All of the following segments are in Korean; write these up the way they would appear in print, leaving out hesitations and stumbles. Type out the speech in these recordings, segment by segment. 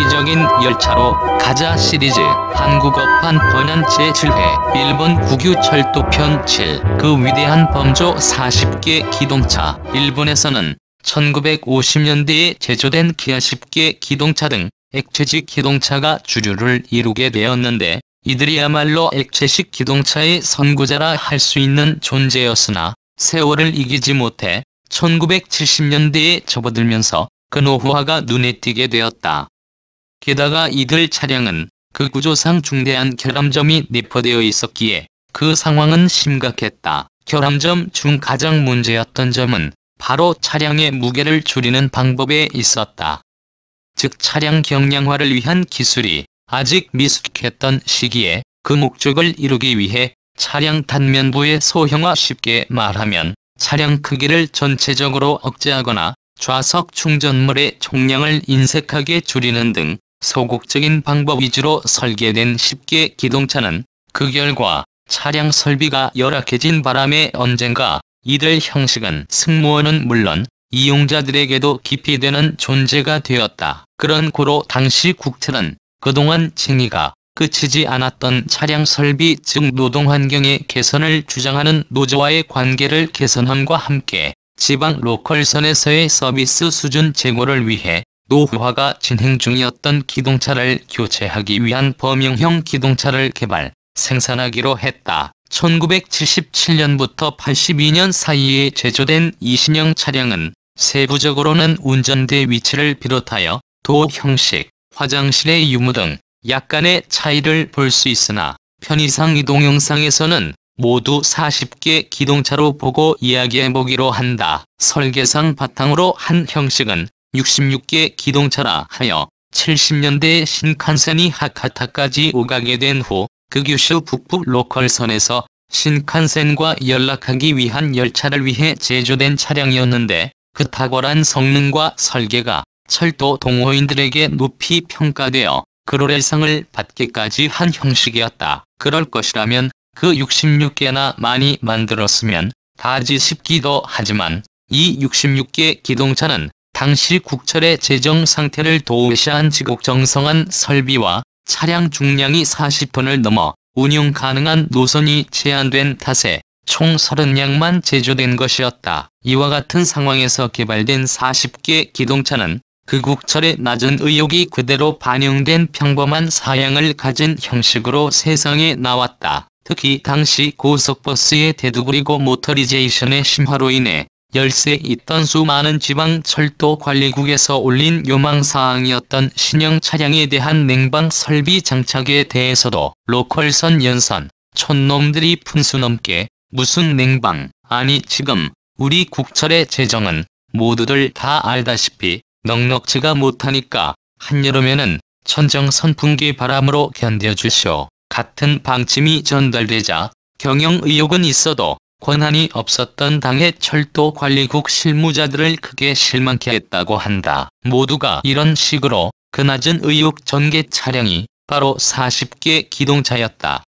획기적인 열차로 가자 시리즈 한국어판 번연 제7회 일본 국유철도편 7 그 위대한 범조 40개 기동차. 일본에서는 1950년대에 제조된 기아 10개 기동차 등 액체식 기동차가 주류를 이루게 되었는데 이들이야말로 액체식 기동차의 선구자라 할 수 있는 존재였으나 세월을 이기지 못해 1970년대에 접어들면서 그 노후화가 눈에 띄게 되었다. 게다가 이들 차량은 그 구조상 중대한 결함점이 내포되어 있었기에 그 상황은 심각했다. 결함점 중 가장 문제였던 점은 바로 차량의 무게를 줄이는 방법에 있었다. 즉 차량 경량화를 위한 기술이 아직 미숙했던 시기에 그 목적을 이루기 위해 차량 단면부의 소형화, 쉽게 말하면 차량 크기를 전체적으로 억제하거나 좌석 충전물의 총량을 인색하게 줄이는 등 소극적인 방법 위주로 설계된 10개 기동차는 그 결과 차량 설비가 열악해진 바람에 언젠가 이들 형식은 승무원은 물론 이용자들에게도 깊이 되는 존재가 되었다. 그런 고로 당시 국철은 그동안 쟁의가 그치지 않았던 차량 설비 즉 노동환경의 개선을 주장하는 노조와의 관계를 개선함과 함께 지방 로컬선에서의 서비스 수준 제고를 위해 노후화가 진행 중이었던 기동차를 교체하기 위한 범용형 기동차를 개발, 생산하기로 했다. 1977년부터 82년 사이에 제조된 이 신형 차량은 세부적으로는 운전대 위치를 비롯하여 도 형식, 화장실의 유무 등 약간의 차이를 볼 수 있으나 편의상 이 동영상에서는 모두 40개 기동차로 보고 이야기해보기로 한다. 설계상 바탕으로 한 형식은 66개 기동차라 하여 70년대에 신칸센이 하카타까지 오가게 된 후 그 규슈 북부 로컬선에서 신칸센과 연락하기 위한 열차를 위해 제조된 차량이었는데 그 탁월한 성능과 설계가 철도 동호인들에게 높이 평가되어 그로레상을 받기까지 한 형식이었다. 그럴 것이라면 그 66개나 많이 만들었으면 다지 싶기도 하지만 이 66개 기동차는 당시 국철의 재정 상태를 도외시한 지극정성한 설비와 차량 중량이 40톤을 넘어 운용 가능한 노선이 제한된 탓에 총 30량만 제조된 것이었다. 이와 같은 상황에서 개발된 40개 기동차는 그 국철의 낮은 의욕이 그대로 반영된 평범한 사양을 가진 형식으로 세상에 나왔다. 특히 당시 고속버스의 대두그리고 모터리제이션의 심화로 인해 열세 있던 수많은 지방 철도 관리국에서 올린 요망사항이었던 신형 차량에 대한 냉방 설비 장착에 대해서도 로컬선 연선 촌놈들이 푼수 넘게 무슨 냉방, 아니 지금 우리 국철의 재정은 모두들 다 알다시피 넉넉지가 못하니까 한여름에는 천정선풍기 바람으로 견뎌주시오. 같은 방침이 전달되자 경영 의욕은 있어도 권한이 없었던 당의 철도관리국 실무자들을 크게 실망케 했다고 한다. 모두가 이런 식으로 그 낮은 의욕 전개 차량이 바로 40개 기동차였다.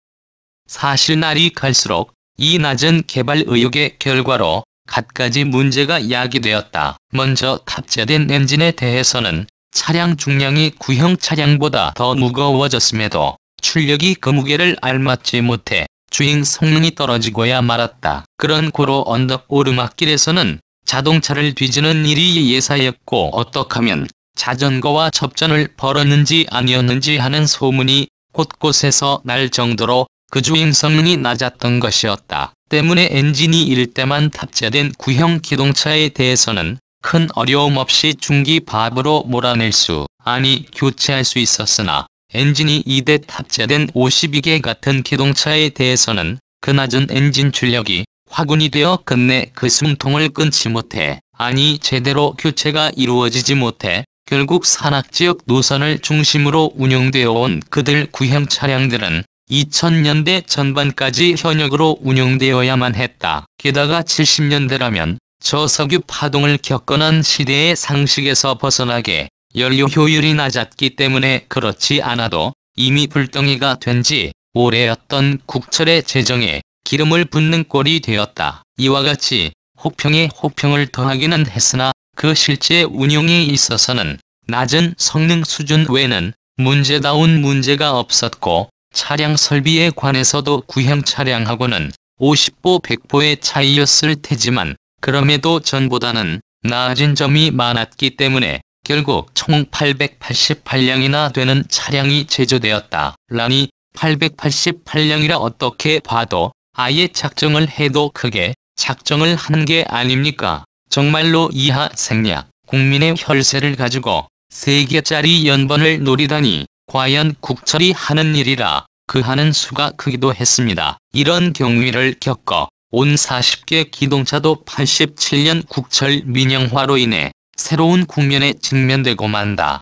사실 날이 갈수록 이 낮은 개발 의욕의 결과로 갖가지 문제가 야기되었다. 먼저 탑재된 엔진에 대해서는 차량 중량이 구형 차량보다 더 무거워졌음에도 출력이 그 무게를 알맞지 못해 주행 성능이 떨어지고야 말았다. 그런 고로 언덕 오르막길에서는 자동차를 뒤지는 일이 예사였고 어떡하면 자전거와 접전을 벌였는지 아니었는지 하는 소문이 곳곳에서 날 정도로 그 주행 성능이 낮았던 것이었다. 때문에 엔진이 일 때만 탑재된 구형 기동차에 대해서는 큰 어려움 없이 중기밥으로 몰아낼 수, 아니 교체할 수 있었으나 엔진이 2대 탑재된 52개 같은 기동차에 대해서는 그 낮은 엔진 출력이 화군이 되어 끝내 그 숨통을 끊지 못해, 아니 제대로 교체가 이루어지지 못해 결국 산악지역 노선을 중심으로 운용되어 온 그들 구형 차량들은 2000년대 전반까지 현역으로 운용되어야만 했다. 게다가 70년대라면 저석유 파동을 겪어난 시대의 상식에서 벗어나게 연료 효율이 낮았기 때문에 그렇지 않아도 이미 불덩이가 된 지 오래였던 국철의 재정에 기름을 붓는 꼴이 되었다. 이와 같이 호평에 호평을 더하기는 했으나 그 실제 운용에 있어서는 낮은 성능 수준 외에는 문제다운 문제가 없었고 차량 설비에 관해서도 구형 차량하고는 50보 100보의 차이였을 테지만 그럼에도 전보다는 나아진 점이 많았기 때문에 결국 총 888량이나 되는 차량이 제조되었다. 라니 888량이라 어떻게 봐도 아예 작정을 해도 크게 작정을 한 게 아닙니까? 정말로 이하 생략, 국민의 혈세를 가지고 3개짜리 연번을 노리다니 과연 국철이 하는 일이라 그 하는 수가 크기도 했습니다. 이런 경위를 겪어 온 40개 기동차도 87년 국철 민영화로 인해 새로운 국면에 직면되고 만다.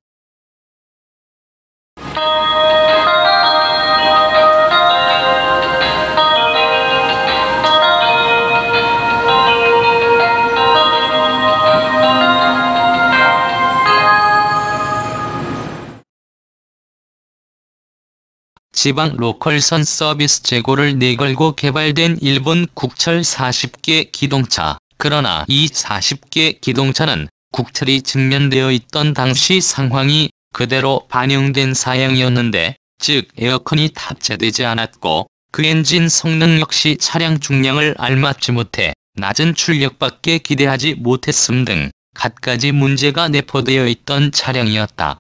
지방 로컬선 서비스 재고를 내걸고 개발된 일본 국철 40개 기동차. 그러나 이 40개 기동차는 국철이 직면되어 있던 당시 상황이 그대로 반영된 사양이었는데, 즉 에어컨이 탑재되지 않았고 그 엔진 성능 역시 차량 중량을 알맞지 못해 낮은 출력밖에 기대하지 못했음 등 갖가지 문제가 내포되어 있던 차량이었다.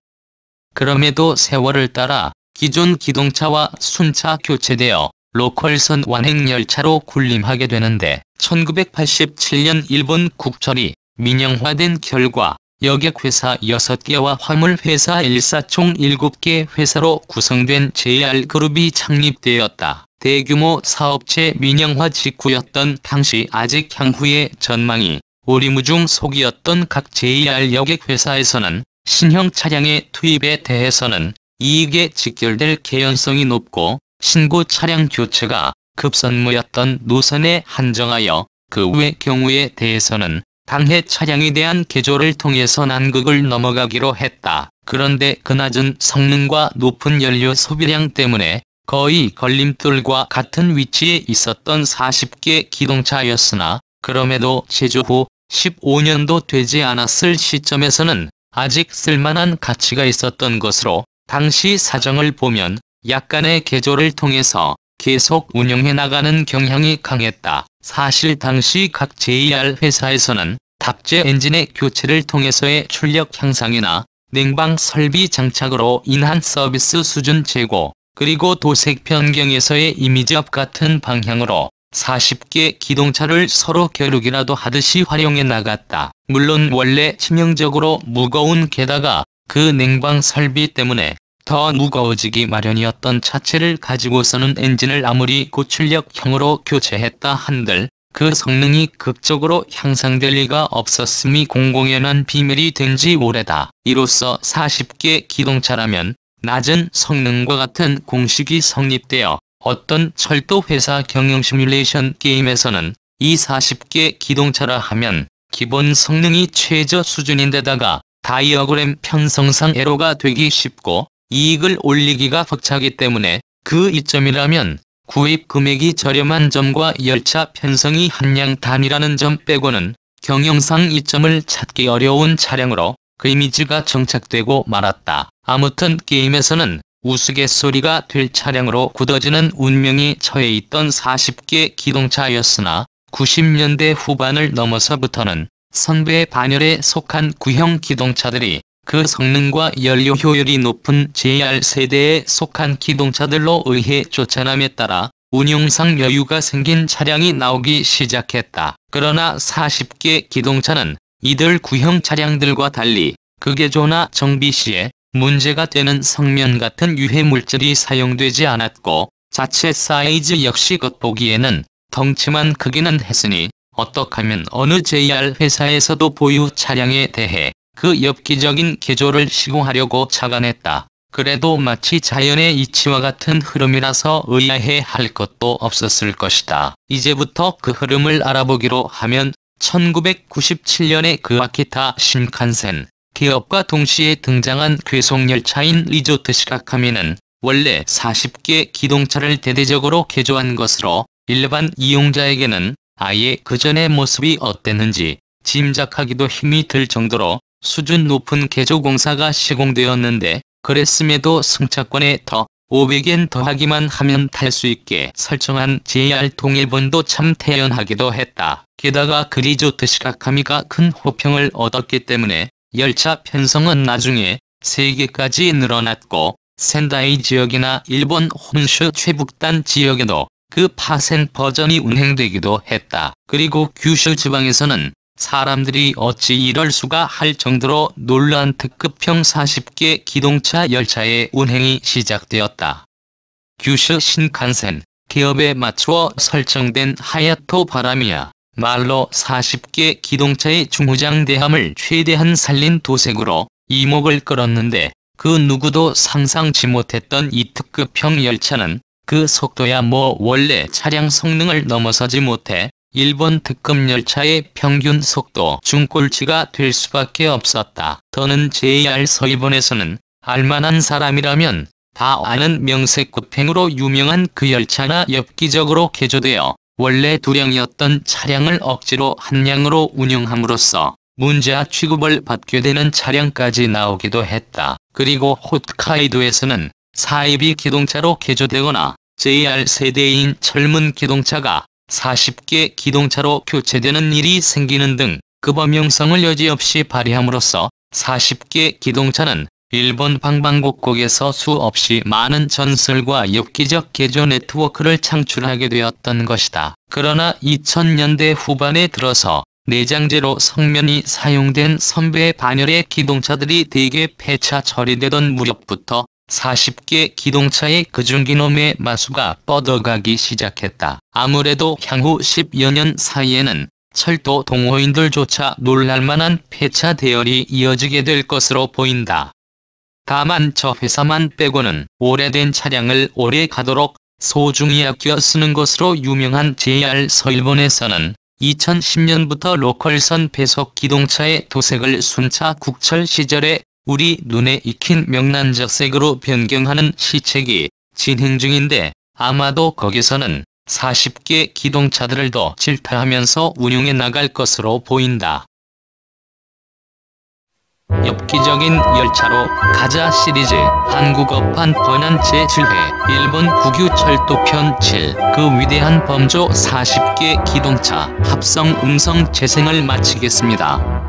그럼에도 세월을 따라 기존 기동차와 순차 교체되어 로컬선 완행열차로 군림하게 되는데 1987년 일본 국철이 민영화된 결과 여객회사 6개와 화물회사 1사 총 7개 회사로 구성된 JR그룹이 창립되었다. 대규모 사업체 민영화 직후였던 당시 아직 향후의 전망이 오리무중속이었던 각 JR 여객회사에서는 신형 차량의 투입에 대해서는 이익에 직결될 개연성이 높고 신고 차량 교체가 급선무였던 노선에 한정하여 그 외 경우에 대해서는 당해 차량에 대한 개조를 통해서 난극을 넘어가기로 했다. 그런데 그 낮은 성능과 높은 연료 소비량 때문에 거의 걸림돌과 같은 위치에 있었던 40개 기동차였으나 그럼에도 제조 후 15년도 되지 않았을 시점에서는 아직 쓸만한 가치가 있었던 것으로 당시 사정을 보면 약간의 개조를 통해서 계속 운영해 나가는 경향이 강했다. 사실 당시 각 JR 회사에서는 탑재 엔진의 교체를 통해서의 출력 향상이나 냉방 설비 장착으로 인한 서비스 수준 제고, 그리고 도색 변경에서의 이미지업 같은 방향으로 40개 기동차를 서로 겨루기라도 하듯이 활용해 나갔다. 물론 원래 치명적으로 무거운 게다가 그 냉방 설비 때문에 더 무거워지기 마련이었던 차체를 가지고서는 엔진을 아무리 고출력형으로 교체했다 한들 그 성능이 극적으로 향상될 리가 없었음이 공공연한 비밀이 된 지 오래다. 이로써 40개 기동차라면 낮은 성능과 같은 공식이 성립되어 어떤 철도회사 경영 시뮬레이션 게임에서는 이 40개 기동차라 하면 기본 성능이 최저 수준인데다가 다이어그램 편성상 에러가 되기 쉽고 이익을 올리기가 벅차기 때문에 그 이점이라면 구입 금액이 저렴한 점과 열차 편성이 한량 단위라는 점 빼고는 경영상 이점을 찾기 어려운 차량으로 그 이미지가 정착되고 말았다. 아무튼 게임에서는 우스갯소리가 될 차량으로 굳어지는 운명이 처해 있던 40개 기동차였으나 90년대 후반을 넘어서부터는 선배 반열에 속한 구형 기동차들이 그 성능과 연료 효율이 높은 JR 세대에 속한 기동차들로 의해 쫓아남에 따라 운용상 여유가 생긴 차량이 나오기 시작했다. 그러나 40개 기동차는 이들 구형 차량들과 달리 극개조나 정비 시에 문제가 되는 성면 같은 유해 물질이 사용되지 않았고 자체 사이즈 역시 겉보기에는 덩치만 크기는 했으니 어떡하면 어느 JR 회사에서도 보유 차량에 대해 그 엽기적인 개조를 시공하려고 착안했다. 그래도 마치 자연의 이치와 같은 흐름이라서 의아해 할 것도 없었을 것이다. 이제부터 그 흐름을 알아보기로 하면 1997년에 그 아키타 신칸센 기업과 동시에 등장한 괴속열차인 리조트 시가카미는 원래 40개 기동차를 대대적으로 개조한 것으로 일반 이용자에게는 아예 그전의 모습이 어땠는지 짐작하기도 힘이 들 정도로 수준 높은 개조공사가 시공되었는데 그랬음에도 승차권에 더 500엔 더하기만 하면 탈 수 있게 설정한 JR 통일본도 참 태연하기도 했다. 게다가 그리 좋듯이 가카미가 큰 호평을 얻었기 때문에 열차 편성은 나중에 3개까지 늘어났고 센다이 지역이나 일본 혼슈 최북단 지역에도 그 파생 버전이 운행되기도 했다. 그리고 규슈 지방에서는 사람들이 어찌 이럴 수가 할 정도로 놀란 특급형 40개 기동차 열차의 운행이 시작되었다. 규슈 신칸센, 기업에 맞추어 설정된 하야토 바람이야 말로 40개 기동차의 중후장대함을 최대한 살린 도색으로 이목을 끌었는데 그 누구도 상상치 못했던 이 특급형 열차는 그 속도야 뭐 원래 차량 성능을 넘어서지 못해 일본 특급 열차의 평균 속도 중꼴찌가 될 수밖에 없었다. 더는 JR 서일본에서는 알만한 사람이라면 다 아는 명색급행으로 유명한 그 열차나 엽기적으로 개조되어 원래 2량이었던 차량을 억지로 1량으로 운영함으로써 문자 취급을 받게 되는 차량까지 나오기도 했다. 그리고 홋카이도에서는 사이비 기동차로 개조되거나 JR 세대인 젊은 기동차가 40개 기동차로 교체되는 일이 생기는 등 급엄형성을 여지없이 발휘함으로써 40개 기동차는 일본 방방곡곡에서 수없이 많은 전설과 엽기적 개조 네트워크를 창출하게 되었던 것이다. 그러나 2000년대 후반에 들어서 내장재로 성면이 사용된 선배 반열의 기동차들이 대개 폐차 처리되던 무렵부터 40개 기동차의 그중기놈의 마수가 뻗어가기 시작했다. 아무래도 향후 10여 년 사이에는 철도 동호인들조차 놀랄만한 폐차 대열이 이어지게 될 것으로 보인다. 다만 저 회사만 빼고는 오래된 차량을 오래 가도록 소중히 아껴 쓰는 것으로 유명한 JR 서일본에서는 2010년부터 로컬선 배속 기동차의 도색을 순차 국철 시절에 우리 눈에 익힌 명란적 색으로 변경하는 시책이 진행 중인데 아마도 거기서는 40개 기동차들을 더 질타하면서 운용해 나갈 것으로 보인다. 엽기적인 열차로 가자 시리즈 한국어판 번안 제7회 일본 국유철도편 7 그 위대한 범조 40개 기동차 합성 음성 재생을 마치겠습니다.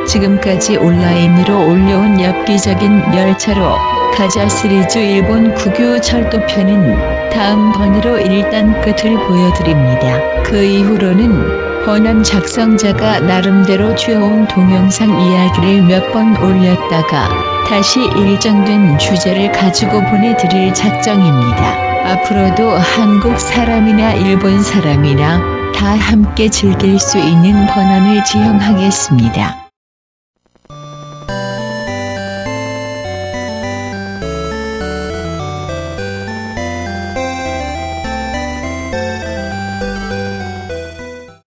지금까지 온라인으로 올려온 엽기적인 열차로 가자 시리즈 일본 국유철도편은 다음 번으로 일단 끝을 보여드립니다. 그 이후로는 번안 작성자가 나름대로 쥐어온 동영상 이야기를 몇 번 올렸다가 다시 일정된 주제를 가지고 보내드릴 작정입니다. 앞으로도 한국 사람이나 일본 사람이나 다 함께 즐길 수 있는 번안을 지향하겠습니다.